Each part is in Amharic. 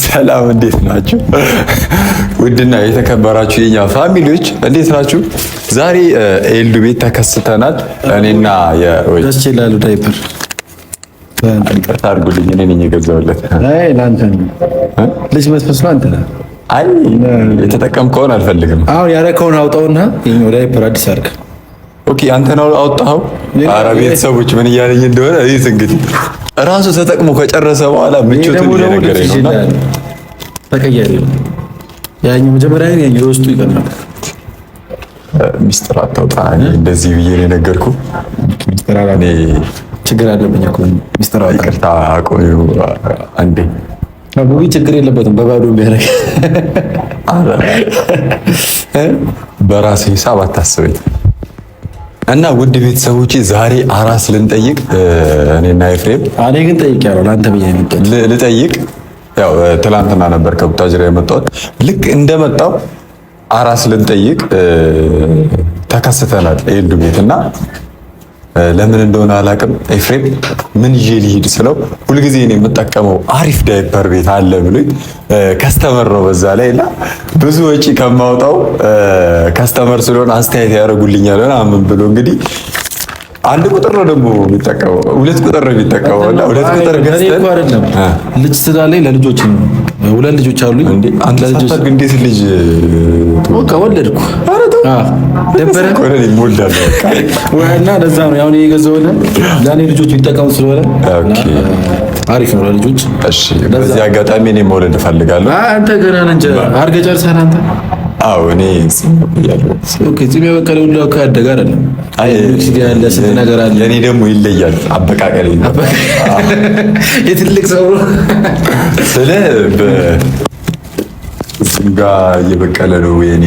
ሰላም እንዴት ናችሁ? ውድና የተከበራችሁ የኛ ፋሚሊዎች እንዴት ናችሁ? ዛሬ ኤልዱ ቤት ተከስተናል። እኔና ይችላል ዳይፐር ይቅርታ አድርጉልኝ፣ እኔ ነኝ የገዛሁለት። ለአንተ ልጅ መስመስሎ አንተ ነህ። አይ የተጠቀምከውን አልፈልግም። አሁን ያረከውን አውጣውና የኛው ዳይፐር አዲስ አድርግ። ኦኬ አንተ ነው አውጣው። ኧረ ቤተሰቦች ምን እያለኝ እንደሆነ እዩት። እንግዲህ እራሱ ተጠቅሞ ከጨረሰ በኋላ ምቾቱን እየነገረኝ ነው። ተቀየረ። ያኛው መጀመሪያ ያኛው ውስጡ ይቀርናል። ሚስጥር አታውጣ። እንደዚህ ብዬ ነው የነገርኩህ። ሚስጥር አላኔ ችግር አለብኝ እኮ ሚስጥር አውጣ። ይቅርታ ቆዩ አንዴ። አቡይ ችግር የለበትም በባዶ ቢያረግ። በራሴ ሂሳብ አታስበኝ። እና ውድ ቤተሰቦቼ ዛሬ አራስ ልንጠይቅ እኔና ኤፍሬም። እኔ ግን ጠይቄያለሁ ለአንተ ብዬ ልጠይቅ። ያው ትላንትና ነበር ከቡታጅራ የመጣሁት። ልክ እንደመጣው አራስ ልንጠይቅ ተከስተናል ኤልዱ ቤት እና ለምን እንደሆነ አላውቅም። ኤፍሬም ምን ይዤ ልሂድ ስለው ሁልጊዜ እኔ የምጠቀመው አሪፍ ዳይፐር ቤት አለ ብሎኝ ከስተመር ነው በዛ ላይ እና ብዙ ወጪ ከማውጣው ከስተመር ስለሆነ አስተያየት ያደርጉልኛል ምናምን ብሎ እንግዲህ አንድ ቁጥር ነው ደግሞ የሚጠቀመው፣ ሁለት ቁጥር ነው የሚጠቀመው እና ሁለት ቁጥር ገዝተን አይደለም ልጅ ስላለኝ ለልጆች ነው። ሁለት ልጆች አሉኝ። አንተ ለልጆች እንዴት ልጅ በቃ ወለድኩ። ደበረ ቆረን ይሞላል ወይና ለዛ ነው ያው እኔ የገዛሁልህ ለኔ ልጆች ቢጠቀሙ ስለሆነ አሪፍ ነው ለልጆች። እሺ በዚህ አጋጣሚ እኔ መውለድ እፈልጋለሁ። አንተ ገና ነህ እንጂ አድርገህ ጨርሰሃል አንተ። አዎ እኔ ኦኬ ፂም የበቀለው ሁሉ ካደገ አይደለም። አይ ያለ ስንት ነገር አለ። ለኔ ደግሞ ይለያል አበቃቀል የትልቅ ሰው ስለ በስጋ እየበቀለ ነው የኔ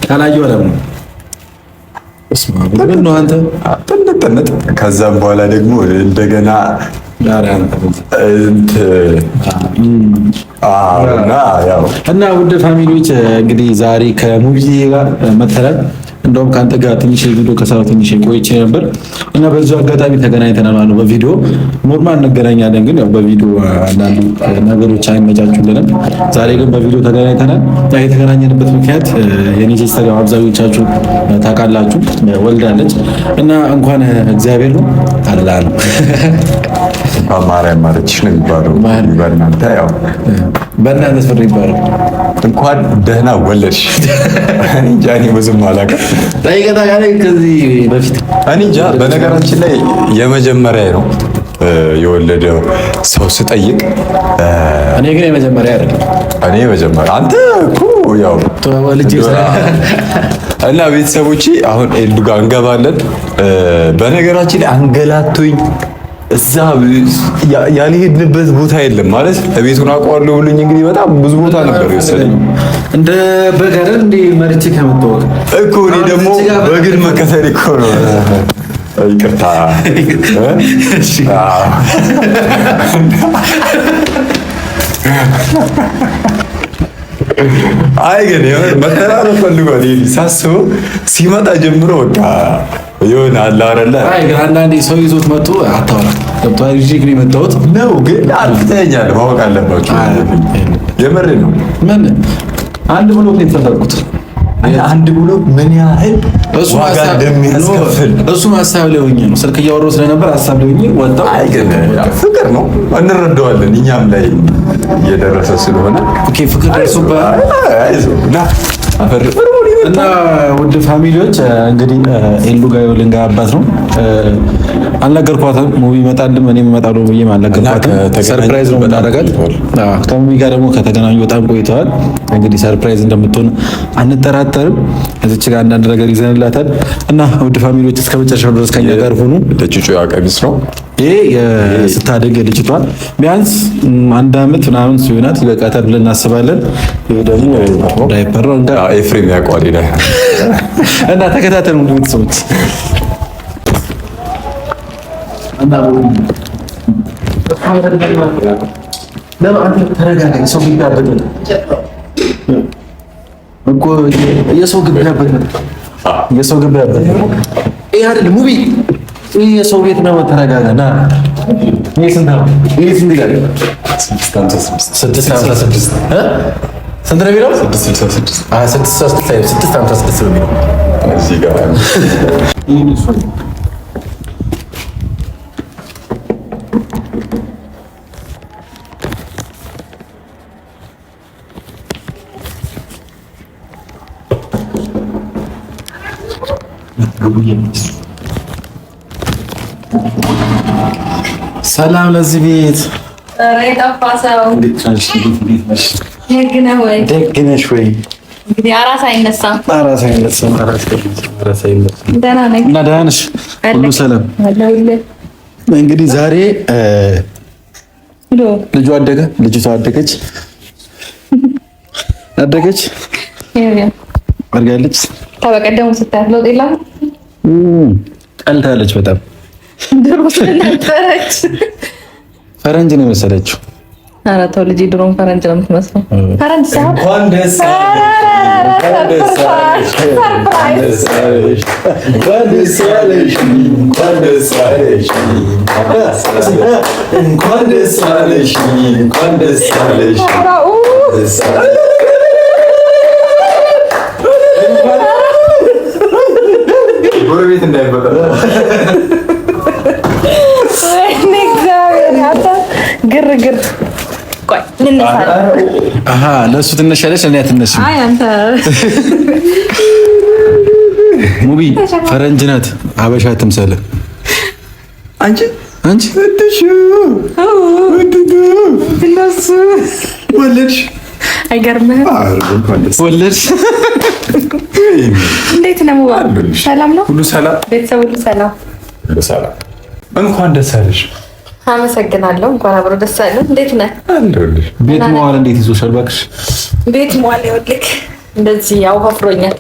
ካላየው አለም ነው። እስማ ምን ነው አንተ ተነጠነጥ። ከዛም በኋላ ደግሞ እንደገና እና ውድ ፋሚሊዎች እንግዲህ ዛሬ ከሙቪ ጋር መተላል። እንደውም ከአንተ ጋር ትንሽ ቪዲዮ ከሰራው ትንሽ ቆይቼ ነበር እና በዚሁ አጋጣሚ ተገናኝተናል ማለት ነው። በቪዲዮ ኖርማል እንገናኛለን፣ ግን ያው በቪዲዮ አንዳንድ ነገሮች አይመቻቹልንም። ዛሬ ግን በቪዲዮ ተገናኝተናል። የተገናኘንበት ምክንያት የኔ ሲስተር አብዛኞቻችሁ ታውቃላችሁ ወልዳለች እና እንኳን እግዚአብሔር ነው አላህ ነው ማርያም ማረችሽ ነው የሚባለው። በእናንተ ያው በእናንተ ፍሬ ይባላል። እንኳን ደህና ወለድሽ። እኔ እንጃ እኔ ብዙም አላውቅም። ጠይቀታ ጋር ከዚህ በፊት እኔ እንጃ። በነገራችን ላይ የመጀመሪያ ነው የወለደው ሰው ስጠይቅ። እኔ ግን የመጀመሪያ አይደለም። እኔ የመጀመሪያ አንተ እኮ ያው ተወልጄ እና ቤተሰቦቼ አሁን ኤልዱ ጋር እንገባለን። በነገራችን ላይ አንገላቱኝ። እዛ ያልሄድንበት ቦታ የለም ማለት ቤቱን አውቀዋለሁ ብሎኝ እንግዲህ በጣም ብዙ ቦታ ነበር የወሰደኝ። እንደ በገር እንደ መርጬ ከመጣሁት እኮ እኔ ደግሞ በግል መከተል እኮ ነው። ይቅርታ አይ ግን መተላለፍ ፈልጓል። ሳስበው ሲመጣ ጀምሮ በቃ የሆነ አለ አይደለ? አይ ግን አንዳንዴ ሰው ይዞት መጥቶ አታወራ ገብቶሃል። እዚህ ግን የመጣሁት ነው ግን አልተኛል ማወቅ አለባችሁ። የምር ነው። ምን አንድ ብሎክ ነው የተፈጠርኩት። አንድ ብሎክ ምን ያህል ዋጋ እንደሚያስከፍል እሱ ሀሳብ ላይ ሆኜ ነው። ስልክ እያወራሁ ስለነበር ሀሳብ ላይ ሆኜ ወጣሁ። አይ ግን ፍቅር ነው እንረዳዋለን። እኛም ላይ እየደረሰ ስለሆነ ኦኬ ፍቅር ደርሶብሃል። አይዞህ ና አፈር እና ውድ ፋሚሊዎች እንግዲህ ኤልዱ ጋር የወልን ጋር አባት ነው። አልነገርኳትም ሙቪ ይመጣልም እኔም እመጣለሁ ብዬ አልነገርኳትም። ሰርፕራይዝ ነው የምናደርጋት። ከሙቪ ጋር ደግሞ ከተገናኙ በጣም ቆይተዋል። እንግዲህ ሰርፕራይዝ እንደምትሆን አንጠራጠርም። እዚች ጋር አንዳንድ ነገር ይዘንላታል እና ውድ ፋሚሊዎች እስከ መጨረሻው ድረስ ከኛ ጋር ሆኑ። ለጭጩ ቀሚስ ነው ይሄ ስታደግ ልጅቷን ቢያንስ 1 ዓመት ምናምን ሲሆናት ይበቃታል ብለን እናስባለን። ይሄ ደግሞ ዳይፐር ነው እንደ ኤፍሬም ያውቀዋል ይላል እና ተከታተሉ ቤተሰቦች እና ለማንተ ተረጋጋ። ሰው ቢታደግ እኮ የሰው ግብ ያበት ነው። የሰው ግብ ያበት ይሄ አይደለም ሙቢ ይሄ የሰው ቤት ነው። ተረጋጋ ና። ይሄ ስንት ነው? ይሄ ስንት ይላል? 656 ስንት ነው የሚለው? 656 656 ነው የሚለው እዚህ ጋር ሰላም ለዚህ ቤት። ኧረ የጠፋ ሰው ደግ ነሽ ወይ? እንግዲህ አራስ አይነሳም። ደህና ነኝ እና ደህና ነሽ? ሁሉ ሰላም? እንግዲህ ዛሬ ልጁ አደገ፣ ልጅቷ አደገች አድጋለች። ከበቀደሙ ስታያት ለውጥ የለም። ቀልታለች በጣም ድሮ ስለነበረች ፈረንጅ ነው የመሰለችው። ኧረ ተው ልጄ ድሮም ፈረንጅ ነው የምትመስለው። ፈረንጅ ሳይሆን እንኳን ደስ ጎረቤት እንዳይበጠር ግርግር። ቆይ ለእሱ ትነሻለች፣ እኔ አትነሽም። ሙቢ ፈረንጅ ናት፣ አበሻ ትምሰል። አንቺ ወለድሽ? አይገርምህም? ወለድሽ? እንዴት ነው? ሰላም ነው? ሁሉ ሰላም፣ ቤተሰብ ሁሉ ሰላም? ሁሉ ሰላም። እንኳን ደስ አለሽ። አመሰግናለሁ። እንኳን አብሮ ደስ አለን። እንዴት ነህ? አለሁልሽ። ቤት መዋል እንዴት ይዞሻል? እባክሽ ቤት መዋል ይኸውልህ እንደዚህ አውፋፍሮኛል።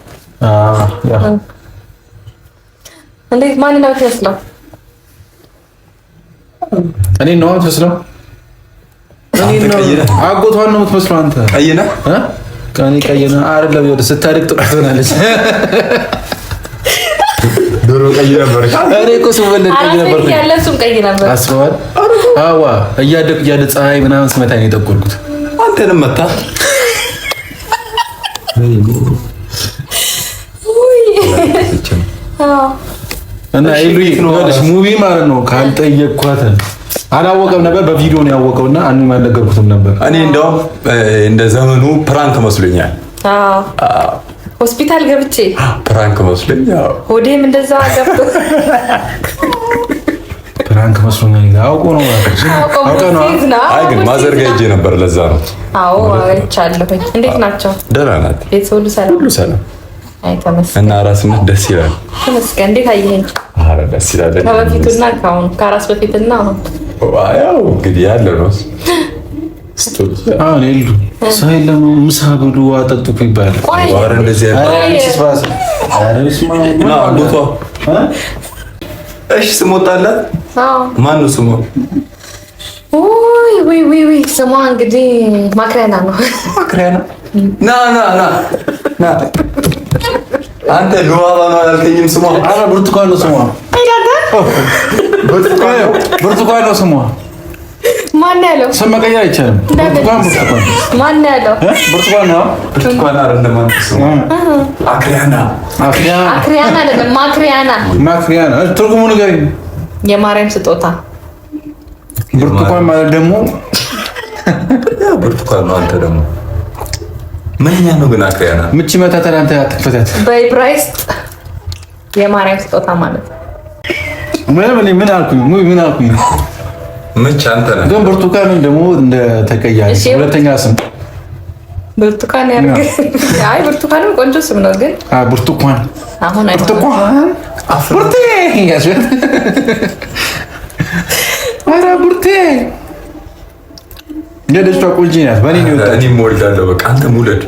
እንዴት ማን ነው የምትመስለው? እኔ ነው የምትመስለው? አጎቷን ነው የምትመስለው አንተ። ቀይ ነህ? ከኔ ቀይ ነህ አይደለም? ወደ ስታድግ ጥቁር ትሆናለች። ድሮ ቀይ ነበር። እኔ እኮ ስወለድ ቀይ ነበር። ያለ እሱም ቀይ ነበር። አስበዋል? አዋ እያደግ እያለ ፀሐይ ምናምን ስመታኝ ነው የጠቆርኩት። አንተንም መታ። እና ኤሉይ ወደሽ ሙቪ ማለት ነው ካልጠየቅኳት አላወቀም ነበር። በቪዲዮ ነው ያወቀውና እኔም አልነገርኩትም ነበር። እኔ እንደውም እንደ ዘመኑ ፕራንክ መስሎኛል። ሆስፒታል ገብቼ ፕራንክ መስሎኝ፣ ሆዴም እንደዛ ገብቶ ፕራንክ መስሎኛል። አውቆ ነው ነው። አይ ግን ማዘርጋ ሄጄ ነበር፣ ለዛ ነው። አዎ አይቻለሁኝ። እንዴት ናቸው? ደህና ናት። ቤተሰብ ሁሉ ሰላም? ሁሉ ሰላም። አይ ተመስገን። እና አራስነት ደስ ይላል። ተመስገን። እንዴት አየኸኝ? ኧረ ደስ ይላል። ከበፊቱና ከአሁን ከአራስ በፊትና አሁን ያው እንግዲህ ያለ ነው። አሁን ኤሉ ሰው የለም ምሳ ብሉ አጠጡ ይባላል። ኧረ እንደዚህ እሺ ስም ወጣላት? ማነው ስሟ? ውይ ስሟ እንግዲህ ማክሪያና ነው። ማክሪያና ና አንተ ሉባባ ነው አላልከኝም? ስሟ ብርቱካን ነው ስሟ። ብርቱካን ነው ስሟ። ማን ያለው? ስም መቀየር አይቻልም። ብርቱካን ማን ያለው? ብርቱካን ነው። ብርቱካን አይደለም ስሟ። አክሪያና አይደለም ማክሪያና። ትርጉሙ ንገሪኝ። የማርያም ስጦታ። ብርቱካን ማለት ደግሞ ብርቱካን ነው። አንተ ደግሞ ምንኛ ነው ግን አክሪያና? ምቺ መታተል አንተ አትክፈታት። በዕብራይስጥ የማርያም ስጦታ ማለት ነው። ምን አልኩኝ? ምች አንተ ነህ። ግን ብርቱካን ደግሞ እንደ ተቀያሪ ሁለተኛ ስም ብርቱካን ያርግ። አይ ብርቱካንም ቆንጆ ስም ነው። ግን ብርቱካን አሁን ቡርቴ ያስበት አራ ቡርቴ ልጅቷ ቆንጆ ናት። በእኔ ነው የወጣችው። እኔም እወልዳለሁ። በቃ አንተም ውለድ።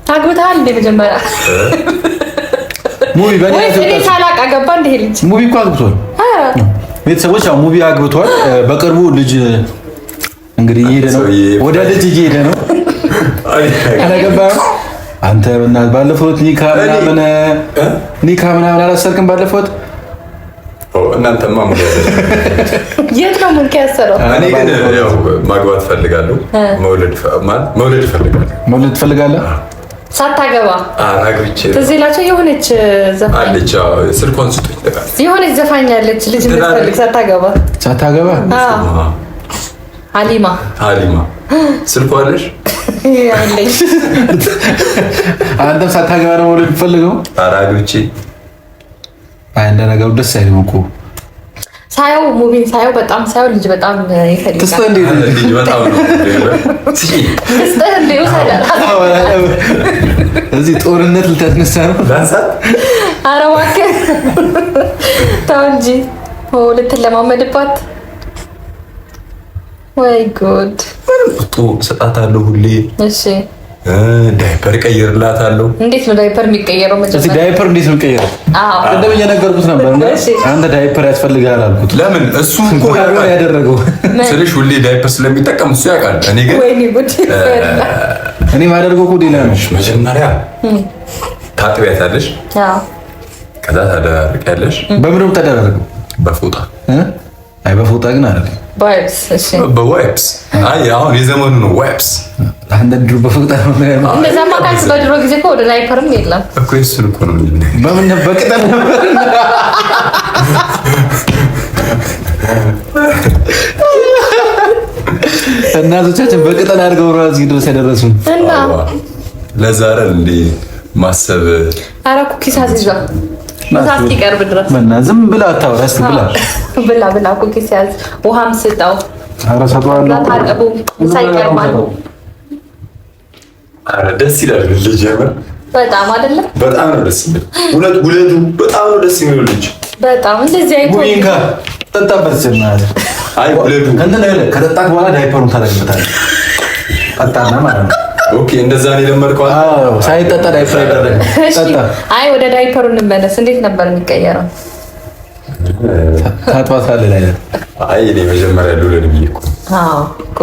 ታግብተሃል እንደ መጀመሪያ ሙቪ በእኔ ነው የወጣችው። ሳላቅ አገባ እንደ ልጅ ሙቪ እኮ አግብቷል። ቤተሰቦች ያው ሙቪ አግብቷል። በቅርቡ ልጅ እንግዲህ እየሄደ ነው፣ ወደ ልጅ እየሄደ ነው። አላገባም አንተ በእናትህ ባለፈው ኒካ ምናምን አላሰርክም ባለፈው? እናንተማ የት ነው ሙልክ ያሰረው? እኔ ግን ያው ማግባት ፈልጋለሁ። መውለድ ትፈልጋለህ? ሳታገባ አግብቼ ትዝ ይላቸው የሆነች ዘፋኝ አለች። ስልኳን ስጡኝ። የሆነች ዘፋኝ አለች ልጅ የምትፈልግ ሳታገባ ሀሊማ ስልኳ አለሽ? አለኝ። አንተም ሳታገባ ነው መውለድ የምትፈልገው? አግብቼ እንደ ነገሩ ደስ አይልም እኮ ሳየው ሙቪን ሳየው በጣም ሳየው ልጅ በጣም ይፈልጋል። ተስፋ እንዴት ልጅ በጣም ነው እዚህ ጦርነት ልታስነሳ ነው? ኧረ እባክህ ተው እንጂ ልትለማመድባት። ወይ ጉድ! ሰጣታለሁ ሁሌ። እሺ ዳይፐር ቀይርላታለሁ። እንዴት ነው ዳይፐር የሚቀየረው? እዚህ ዳይፐር እንዴት ነው የሚቀየረው? ቅድም እየነገርኩት ነበር። አንተ ዳይፐር ያስፈልጋል አልኩት። ለምን እሱ እኮ ያደረገው ስልሽ ሁሌ ዳይፐር ስለሚጠቀም እሱ ያውቃል። እኔ ግን እኔ ማደርገው እኮ ሌላ ነው። መጀመሪያ ታጥቢያታለሽ፣ ከዛ ታደራርቂያለሽ። በምን ነው የምታደራርቀው? በፎጣ። አይ በፎጣ ግን አይደለም፣ በዋይፕስ። አይ አሁን የዘመኑ ነው ዋይፕስ። አንተ ድሮ በፎጣ ነው እንደዛማ ካልክ በድሮ ጊዜ እኮ ወደ ዳይፐርም የለም እኮ። እሱን እኮ ነው በምን በቅጠል ነበር። እናቶቻችን በቅጠል አድርገው ነው እዚህ ድረስ ያደረሱን። እና ለዛ አይደል እንዴ ማሰብ። ኧረ ኩኪስ አዝይዟ መሳት ይቀርብ ድረስ እና ዝም ብላ አታወራ። እስኪ ብላ ኩኪስ ያዝ፣ ውሃም ስጠው። ኧረ ሰጠዋለሁ። ታጠቡ ሳይቀርማል። ኧረ ደስ ይላል ልጅ ያምር በጣም አይደለ? በጣም ነው ደስ የሚል። ሁለት ውለዱ። በጣም ነው ደስ የሚል ልጅ። በጣም እንደዚህ አይቶ ሙይንካ ጠጣበት ጀማሪ። አይ ውለዱ እንትን አይደለ? ከጠጣክ በኋላ ዳይፐሩን ታደርግበታለህ። ጠጣና ማለት ነው። ኦኬ እንደዛ ነው የለመድከው? አዎ ሳይጠጣ ዳይፐር አይደረግም። ጠጣ። አይ ወደ ዳይፐሩ እንመለስ። እንዴት ነበር የሚቀየረው? ታጥባታለህ ላይ። አይ እኔ መጀመሪያ ልውለድ ብዬ እኮ።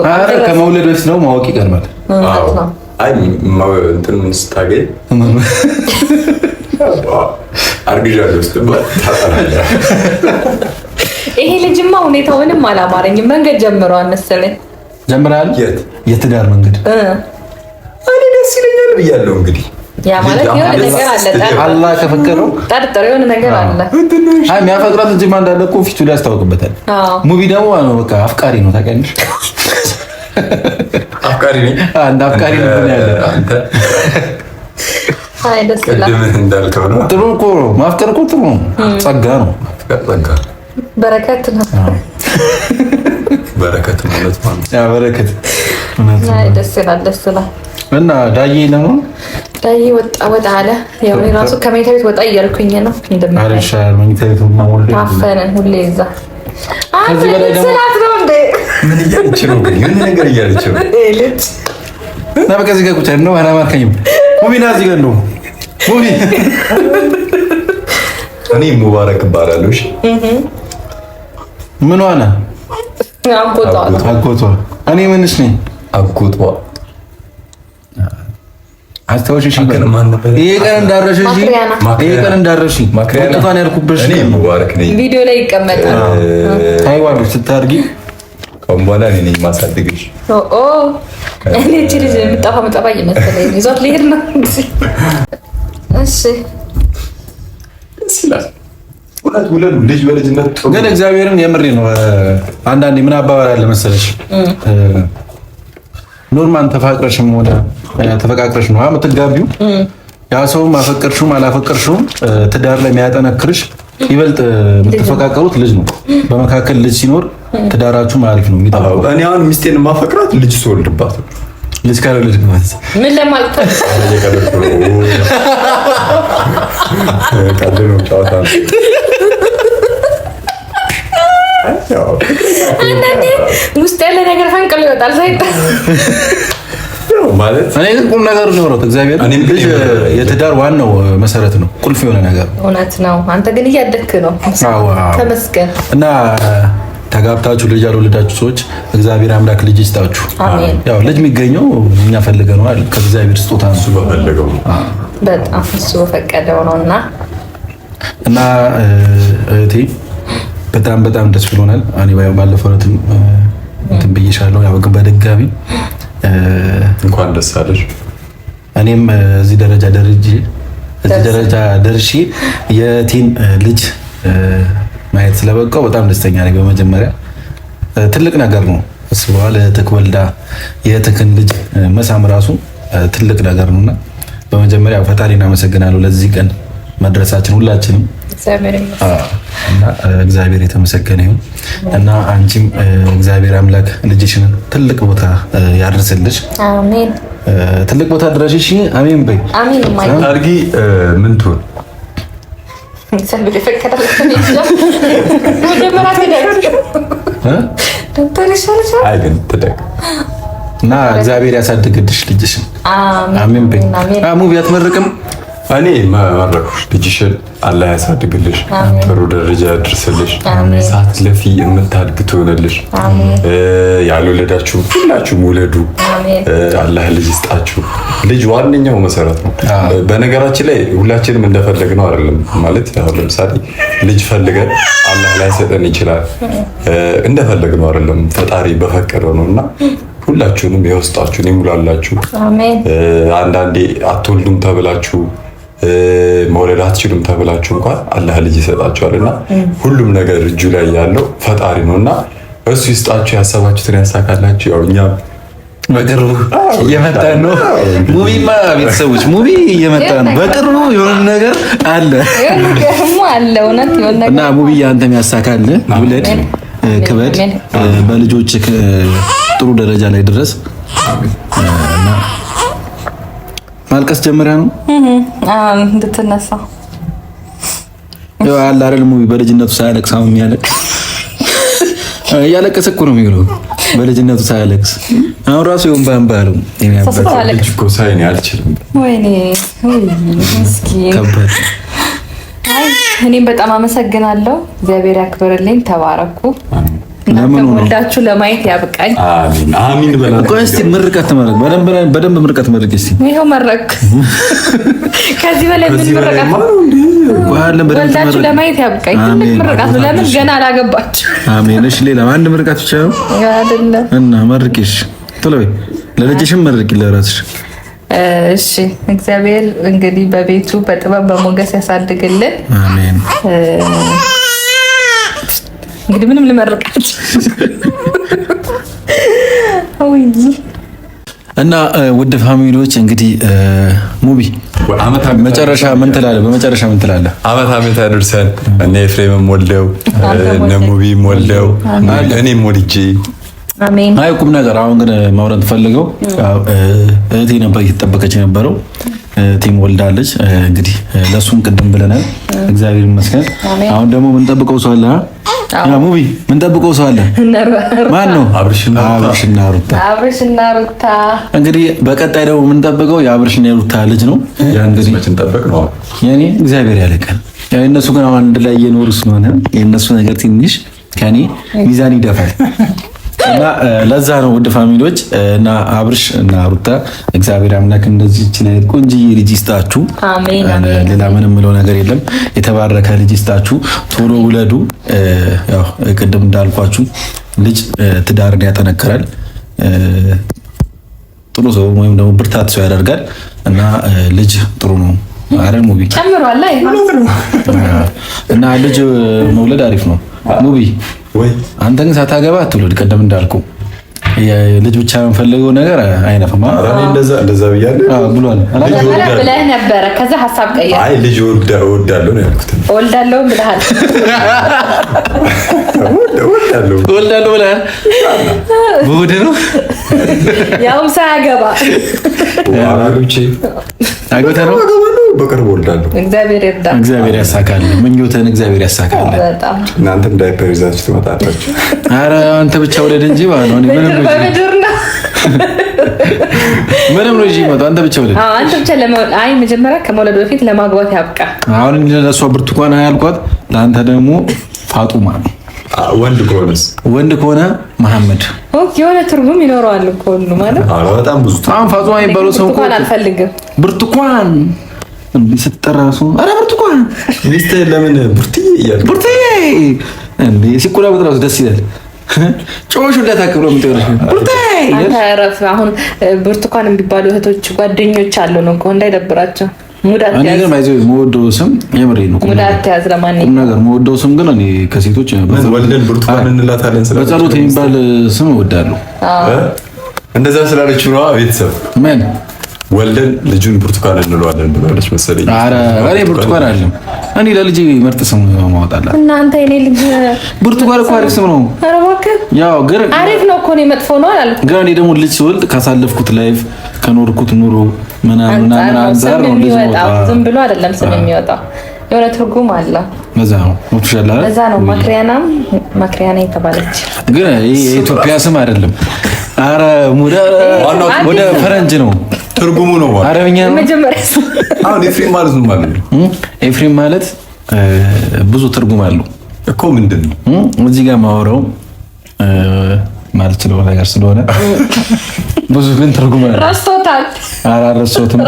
ኧረ ከመውለድ በፊት ነው ማወቅ ይቀርማል። አይ እንትን ስታገኝ አርግዣለሁ ስትባል ታጠናለህ። ይሄ ልጅማ ሁኔታውንም አላማረኝም። መንገድ ጀምሯል መሰለኝ። ጀምራል? የትዳር መንገድ እኔ ደስ ይለኛል ብያለሁ። እንግዲህ ያ ማለት የሆነ ነገር አለ። አላህ ከፈቀደው ጠርጥር የሆነ ነገር አለ። አይ የሚያፈቅራት ልጅማ እንዳለ እኮ ፊቱ ላይ ያስታውቅበታል። ሙቪ ደግሞ በቃ አፍቃሪ ነው ታውቂያለሽ። አፍቃሪ ነኝ። አንድ አፍቃሪ ነው ያለ አንተ። አይ ደስ ይላል። ቅድም እንዳልከው ነው። ጥሩ እኮ ማፍቀር እኮ ጥሩ ነው። ጸጋ ነው። ጸጋ በረከት ነው። በረከት ማለት ማለት ያ በረከት። አይ ደስ ይላል፣ ደስ ይላል። እና ዳዬ ነው ወጣ አለ። ያው ራሱ ከመኝታ ቤት ወጣ እያልኩኝ ነው። አረሻ መኝታ ቤት ማሞል አፈነን ሁሌ እዛ። ከዚህ በላይ ደግሞ ምን እያለች ነው? ግን የሆነ ነገር እያለች ነው። እና በቃ እዚህ ጋር ቁጭ ነው። አላማርከኝም። ሙቢና እዚህ ጋር ነው። ሙቢ እኔ ሙባረክ እባላለሁ። እሺ ምን ሆነ? አጎቷ። እኔ ምንሽ ነኝ? አጎቷ። አስታውሽሽ ይሄ ቀን እንዳረሽሽ ብርቱካን ያልኩብሽ እኔ ሙባረክ ነኝ። ቪዲዮ ላይ ይቀመጣል። ታይዋለሽ ስታርጊ። ከአሁን በኋላ እኔ ነኝ ማሳደግሽ። እኔ እቺ ልጅ የምጠፋ እየመሰለኝ ይዟት ልሄድ ነው። እሺ ደስ ይላል። ውለዱ ልጅ በልጅነት ጥሩ። ግን እግዚአብሔርን የምሬ ነው። አንዳንዴ ምን አባባል አለ መሰለሽ፣ ኖርማን ተፋቅረሽም ሆነ ተፈቃቅረሽ ነው የምትጋቢው። ያ ሰውም አፈቀርሽውም አላፈቀርሽውም ትዳር ላይ የሚያጠነክርሽ ይበልጥ የምትፈቃቀሩት ልጅ ነው። በመካከል ልጅ ሲኖር ትዳራችሁም አሪፍ ነው የሚጠባው። እኔ አሁን ሚስቴን ማፈቅራት ልጅ ስወልድባት ልጅ ካልወለድክባት ምን ለማለት ነው? ጨዋታ ነው። አንዳንዴ ውስጥ ያለ ነገር ፈንቅሎ ይወጣል ሳይጣ ማለት እኔ ግን ቁም ነገር ነው ነው እግዚአብሔር ልጅ የትዳር ዋናው መሰረት ነው፣ ቁልፍ የሆነ ነገር እውነት ነው። አንተ ግን እያደግክ ነው። ተመስገን። እና ተጋብታችሁ ልጅ ያልወለዳችሁ ሰዎች እግዚአብሔር አምላክ ልጅ ይስጣችሁ። ያው ልጅ የሚገኘው እኛ ፈልገን ነው አይደል? ከእግዚአብሔር ስጦታ ነው። እሱ በፈለገው በጣም እሱ በፈቀደው ነውና እህቴ በጣም ደስ ብሎናል። እኔ ባለፈው ዕለትም እንትን ብዬሻለሁ። ያው ግን በድጋሚ እንኳን ደስ አለሽ። እኔም እዚህ ደረጃ ደርሼ የእህቴን ልጅ ማየት ስለበቃው በጣም ደስተኛ ነኝ። በመጀመሪያ ትልቅ ነገር ነው። እስበዋል እህትህ ወልዳ የእህትህን ልጅ መሳም ራሱ ትልቅ ነገር ነውና በመጀመሪያ ፈጣሪን አመሰግናለሁ ለዚህ ቀን መድረሳችን ሁላችንም እና እግዚአብሔር የተመሰገነ ይሁን እና አንቺም እግዚአብሔር አምላክ ልጅሽን ትልቅ ቦታ ያድርስልሽ። አሜን። ትልቅ ቦታ ድረሽ። እሺ አሜን በይ። አሜን። አድርጊ ምን ትሆን እግዚአብሔር የፈቀደለት ነው ይችላል። ዶክተር ይሻልሻል አይደል? ትደግ እና እግዚአብሔር ያሳድግልሽ ልጅሽን። አሜን በይ። ሙቪ አትመርቅም? እኔ መረኩሽ። ልጅሽን አላህ ያሳድግልሽ፣ ጥሩ ደረጃ ያድርስልሽ፣ ሳትለፊ የምታድግ ትሆንልሽ። ያልወለዳችሁ ሁላችሁም ውለዱ። አላህ ልጅ ይስጣችሁ። ልጅ ዋነኛው መሰረት ነው። በነገራችን ላይ ሁላችንም እንደፈለግነው አይደለም ማለት ያው ለምሳሌ ልጅ ፈልገን አላህ ላይሰጠን ይችላል። እንደፈለግነው አይደለም፣ ፈጣሪ በፈቀደው ነውና ሁላችሁንም የውስጣችሁን ይሙላላችሁ። አንዳንዴ አትወልዱም ተብላችሁ መውለድ አትችሉም ተብላችሁ እንኳን አላህ ልጅ ይሰጣችኋልና ሁሉም ነገር እጁ ላይ ያለው ፈጣሪ ነውና እሱ ይስጣችሁ፣ ያሰባችሁትን ያሳካላችሁ። ያው እኛም በቅርቡ እየመጣን ነው። ሙቪማ ቤተሰቦች ሙቪ እየመጣ ነው። በቅርቡ የሆነ ነገር አለ እና ሙቪ አንተም ያሳካልህ፣ ውለድ፣ ክበድ፣ በልጆች ጥሩ ደረጃ ላይ ድረስ። እና ማልቀስ ጀምሪያ ነው እንድትነሳ ያው አለ አይደል? ሙቪ በልጅነቱ ሳያለቅስ አሁን የሚያለቅስ እያለቀሰ እኮ ነው የሚለው። በልጅነቱ ሳያለቅስ አሁን ራሱ የወንባ እንባ ያለው ልጅ እኮ ሳይኔ አልችልም። ወይኔ ምስኪን ከበድ። እኔም በጣም አመሰግናለሁ። እግዚአብሔር ያክብርልኝ። ተባረኩ። እናንተ ወልዳችሁ ለማየት ያብቃኝ። አሜን አሜን። እስቲ ምርቀት ተመረቅ፣ በደንብ ምርቀት መርቅ። እስቲ ይሄው መረቅ። ከዚህ በላይ ምን ምርቀት ወልዳችሁ ለማየት ያብቃኝ። ትልቅ ምርቃት ነው። ለምን ገና አላገባችሁ? አሜን። እሺ ሌላ አንድ ምርቃት ብቻ ነው አይደለም? እና መርቂሽ ቶሎ በይ። ለልጅሽም መርቂ ለራስሽ። እሺ እግዚአብሔር እንግዲህ በቤቱ በጥበብ በሞገስ ያሳድግልን። አሜን። እንግዲህ ምንም ልመርቃት እና ውድ ፋሚሊዎች እንግዲህ ሙቪ መጨረሻ ምን ትላለህ? በመጨረሻ ምን ትላለህ? አመት ያደርሰን። እነ ኤፍሬምም ወልደው እነ ሙቪም ወልደው እኔም ወልጄ አሜን። አይ ቁም ነገር አሁን ግን ማውራት ፈልገው እህቴ ነበር እየተጠበቀች የነበረው። ቲም ወልዳለች። እንግዲህ ለሱም ቅድም ብለናል። እግዚአብሔር ይመስገን። አሁን ደግሞ ምን ጠብቀው ሰው አለ? ሙቪ ምን ጠብቀው ሰው አለ? ማን ነው? አብርሽና ሩታ። እንግዲህ በቀጣይ ደግሞ ምን ጠብቀው የአብርሽና የሩታ ልጅ ነው። ያን እንግዲህ መቼም ጠበቅ ነው የኔ እግዚአብሔር ያለቀን። ያው እነሱ ግን አሁን አንድ ላይ እየኖሩ ስለሆነ የእነሱ ነገር ትንሽ ከኔ ሚዛን ይደፋል። እና ለዛ ነው ውድ ፋሚሊዎች እና አብርሽ እና ሩታ እግዚአብሔር አምላክ እንደዚህ ላይ ቆንጆዬ ልጅ ይስጣችሁ። አሜን። ሌላ ምንም ምለው ነገር የለም። የተባረከ ልጅ ይስጣችሁ። ቶሎ ውለዱ። ያው ቅድም እንዳልኳችሁ ልጅ ትዳርን ያጠነክራል። ጥሩ ሰው ወይም ደግሞ ብርታት ሰው ያደርጋል እና ልጅ ጥሩ ነው አይደል? ሙቪ ጨምሯል እና ልጅ መውለድ አሪፍ ነው ሙቪ ወይ አንተ ግን ሳታገባ አትውለድ። ቀደም እንዳልኩ ልጅ ብቻ የምፈልገው ነገር አይነፍማ። አራኔ እንደዛ ብያለሁ ብሏል ብለህ ነበረ። ከዛ ሀሳብ ቀየረ። አይ ልጅ እወልዳለሁ ነው ያልኩት። እወልዳለሁ ብለሃል። እወልዳለሁ ብለሃል። በወደ ነው ያውም ሳያገባ አራግቼ አግብተህ ነው በቅርብ እወልዳለሁ። እግዚአብሔር ይርዳ። እግዚአብሔር ያሳካል። ምኞትህን እግዚአብሔር ያሳካል። እናንተም ዳይፐር ይዛችሁ ትመጣላችሁ። ኧረ አንተ ብቻ ወለድ እንጂ ማለት ነው። ምንም ነው እንጂ መጣ። አንተ ብቻ ወለድ። አንተ ብቻ አይ መጀመሪያ ከመውለድ በፊት ለማግባት ያብቃ። አሁን ለሷ ብርቱካን ያልኳት ለአንተ ደግሞ ፋጡማ ወንድ ከሆነ መሐመድ የሆነ ትርጉም ይኖረዋል እኮ ሁሉ ማለት በጣም ብዙ አሁን ፋጡማ የሚባለው ሰው እኮ አልፈልግም ብርቱካን እንዴ ስትጠራሱ አረ ብርቱካን ሚስት ለምን ቡርትዬ እንዴ ሲቆላው ድረስ ደስ ይላል ጮሽ እንደታከብሮ ምትወርሽ ቡርትዬ አታረፍ አሁን ብርቱካን የሚባሉ እህቶች ጓደኞች አሉ ነው እኮ እንዳይደብራቸው ሙዳት ያዝ እኔ ማይዘው ሞዶ ስም የምሬ ነው ሙዳት ያዝ ለማንኛውም ነገር ሞዶ ስም ግን እኔ ከሴቶች ወልደን ብርቱካን እንላታለን ስለዚህ በጸሎት የሚባል ስም እወዳለሁ እንደዛ ስላለች ነው ቤተሰብ ምን ወልደን ልጁን ብርቱካን እንለዋለን ብላለች መሰለኝ አረ እኔ ብርቱካን አይደለም እኔ ለልጄ ምርጥ ስም ማውጣላት እናንተ እኔ ልጅ ብርቱካን እኮ አሪፍ ስም ነው አረ እባክህ ያው ግን አሪፍ ነው እኮ ነው መጥፎ ነው አላልኩም ግን እኔ ደግሞ ልጅ ስወልድ ካሳለፍኩት ላይፍ ከኖርኩት ኑሮ ምናምን አንፃር ነው ልጅ ወጣ ዝም ብሎ አይደለም ስም የሚወጣው የሆነ ትርጉም አለ በዛ ነው ወጥሻላ በዛ ነው ማክሪያና የተባለች ግን የኢትዮጵያ ስም አይደለም አረ ሙዳ ወደ ፈረንጅ ነው ትርጉሙ ነው አረብኛ ነው መጀመሪያ አሁን ኤፍሬም ማለት ነው ማለት ነው ኤፍሬም ማለት ብዙ ትርጉም አለው እኮ ምንድነው እዚህ ጋር ማወራው ማለት ነው ነገር ስለሆነ ብዙ ግን ትርጉም አለው ረስቶታል አላረሳሁትም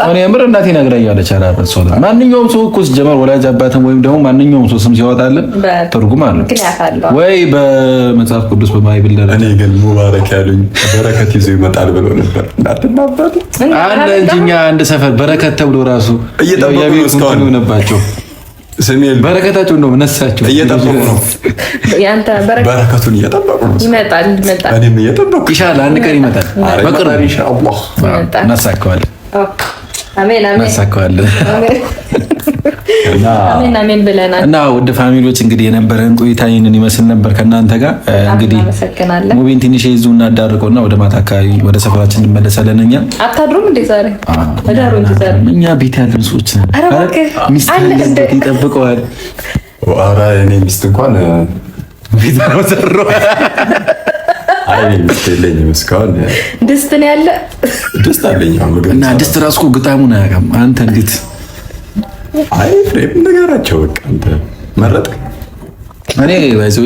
እኔ የምር እናቴ ነግራኛለች አላረሳሁትም ማንኛውም ሰው እኮ ሲጀመር ወላጅ አባትም ወይም ደግሞ ማንኛውም ሰው ስም ሲያወጣልን ትርጉም አለው ወይ በመጽሐፍ ቅዱስ በባይብል ደረጃ እኔ ግን ሙባረክ ያሉኝ በረከት ይዞ ይመጣል ብሎ ነበር እናትናባቱ አለ እንጂኛ አንድ ሰፈር በረከት ተብሎ ራሱ እየጠበቁ ነባቸው ሰሜል በረከታቸው ነው ነሳቸው እየጠበቁ ነው ያንተ በረከቱን እየጠበቁ ነው ይመጣል እኔም እየጠበቁ ኢንሻአላህ አንድ ቀን ይመጣል በቅርቡ ኢንሻአላህ እናሳካዋለን አሜን እናሳካዋለን አሜን ብለናል እና ወደ ፋሚሊዎች እንግዲህ የነበረን ቆይታ ይሄንን ይመስል ነበር ከእናንተ ጋር እንግዲህ ሙቢን ትንሽ ይዙ እና ዳርቆና ወደ ማታ አካባቢ ወደ ሰፈራችን እንመለሳለን እኛ አታድሩም እንዴ ዛሬ አዳሩ እንዴ ዛሬ እኛ ቤት ያለን ሰዎች ሚስት ይጠብቀዋል ኧረ እኔ ሚስት እንኳን ቤት ነው ዘሮ አይ ሚስት የለኝም እስካሁን ደስታ ነው ያለ ደስታ አለኝ እና ደስታ ራስኮ ግጣሙን አያውቅም አንተ እንዴት አይ ፍሬም ነገራቸው በቃ አንተ መረጥክ እኔ ባይዘው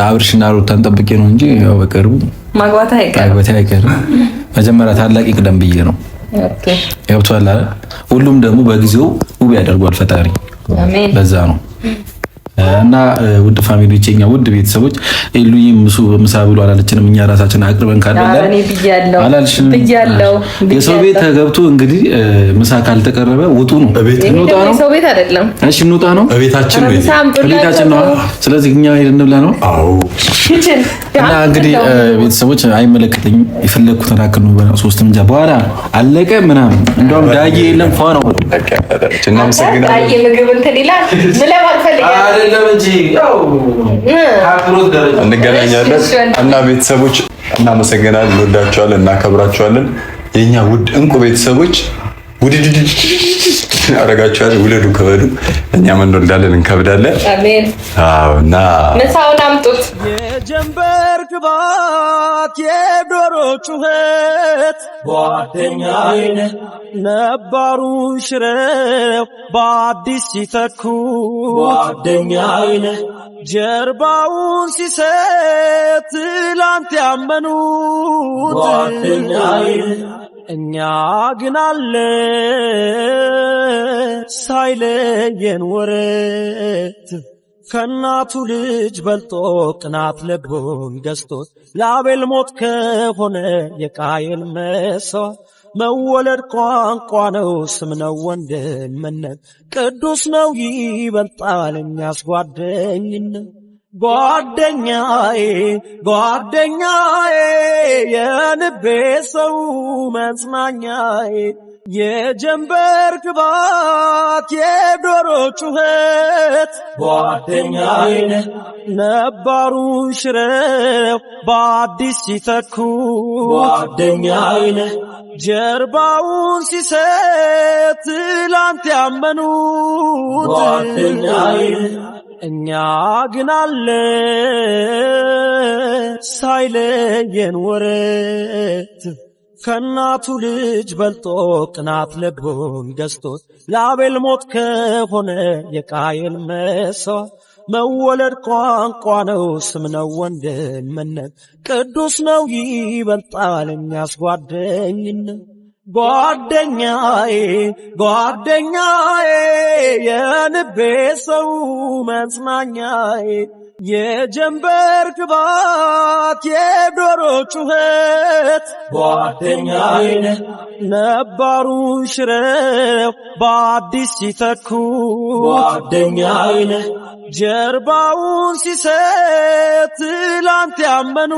አብርሽና ሩታን ጠብቄ ነው እንጂ ያው በቅርቡ ማግባት አይቀርም መጀመሪያ ታላቅ ይቅደም ብዬ ነው ኦኬ ያውቷል አይደል ሁሉም ደግሞ በጊዜው ውብ ያደርጓል ፈጣሪ አሜን በዛ ነው እና ውድ ፋሚሊዎች የኛ ውድ ቤተሰቦች ኢሉይም ምሳ ብሎ አላለችንም እኛ ራሳችን አቅርበን ካደረጋል እኔ ብያለሁ የሰው ቤት ተገብቶ እንግዲህ ምሳ ካልተቀረበ ውጡ ነው እንውጣ ነው የሰው ቤት አይደለም እሺ እንውጣ ነው ቤታችን ነው ስለዚህ እኛ ሄደን እንብላ ነው አዎ እና እንግዲህ ቤተሰቦች አይመለከተኝም የፈለኩትን አክል ነው በላ ሶስት እንጃ በኋላ አለቀ ምናምን እንደውም ዳጊ የለም ፏ ነው እናመሰግናለን ዳጊ ምግብ እንትን ይላል ብለህ አልፈልግም እንጂ ያው ካክሮት ደረጃ እንገናኛለን እና ቤተሰቦች እናመሰግናለን እንወዳቸዋለን እናከብራቸዋለን የኛ ውድ እንቁ ቤተሰቦች ውድድድ አረጋቸዋለን ውለዱ ከበዱ እኛም እንወልዳለን እንከብዳለን አሜን አዎና ምሳውን አምጡት የጀንበር ግባት የዶሮ ጩኸት ጓደኛዬ ነባሩን ሽረው በአዲስ ሲተኩ ጓደኛዬ ጀርባውን ሲሰጥ ትላንት ያመኑት ጓደኛዬ እኛ ግን አለን ሳይለየን ወረት ከእናቱ ልጅ በልጦ ቅናት ልቡን ገዝቶት ለአቤል ሞት ከሆነ የቃየል መስዋዕት መወለድ ቋንቋ ነው ስም ነው ወንድምነት ቅዱስ ነው ይበልጣል እኛስ ጓደኝነት ጓደኛዬ ጓደኛዬ የልቤ ሰው መጽናኛዬ የጀንበር ግባት የዶሮ ጩኸት ጓደኛዬ ነባሩን ሽረው በአዲስ ሲተኩ ጓደኛዬ ጀርባውን ሲሰጥ ትላንት ያመኑት ጓደኛዬ እኛ ግን አለን ሳይለየን ወረት ከእናቱ ልጅ በልጦ ቅናት ልቡን ገዝቶት ለአቤል ሞት ከሆነ የቃየል መስዋዕት መወለድ ቋንቋ ነው ስም ነው ወንድምነት ቅዱስ ነው ይበልጣል የሚያስጓደኝነት ጓደኛዬ ጓደኛዬ የልቤ ሰው መጽናኛዬ የጀንበር ግባት የዶሮ ጩኸት ጓደኛዬ ነባሩን ሽረው በአዲስ ሲተኩ ጓደኛዬ ጀርባውን ሲሰጥ ትላንት ያመኑ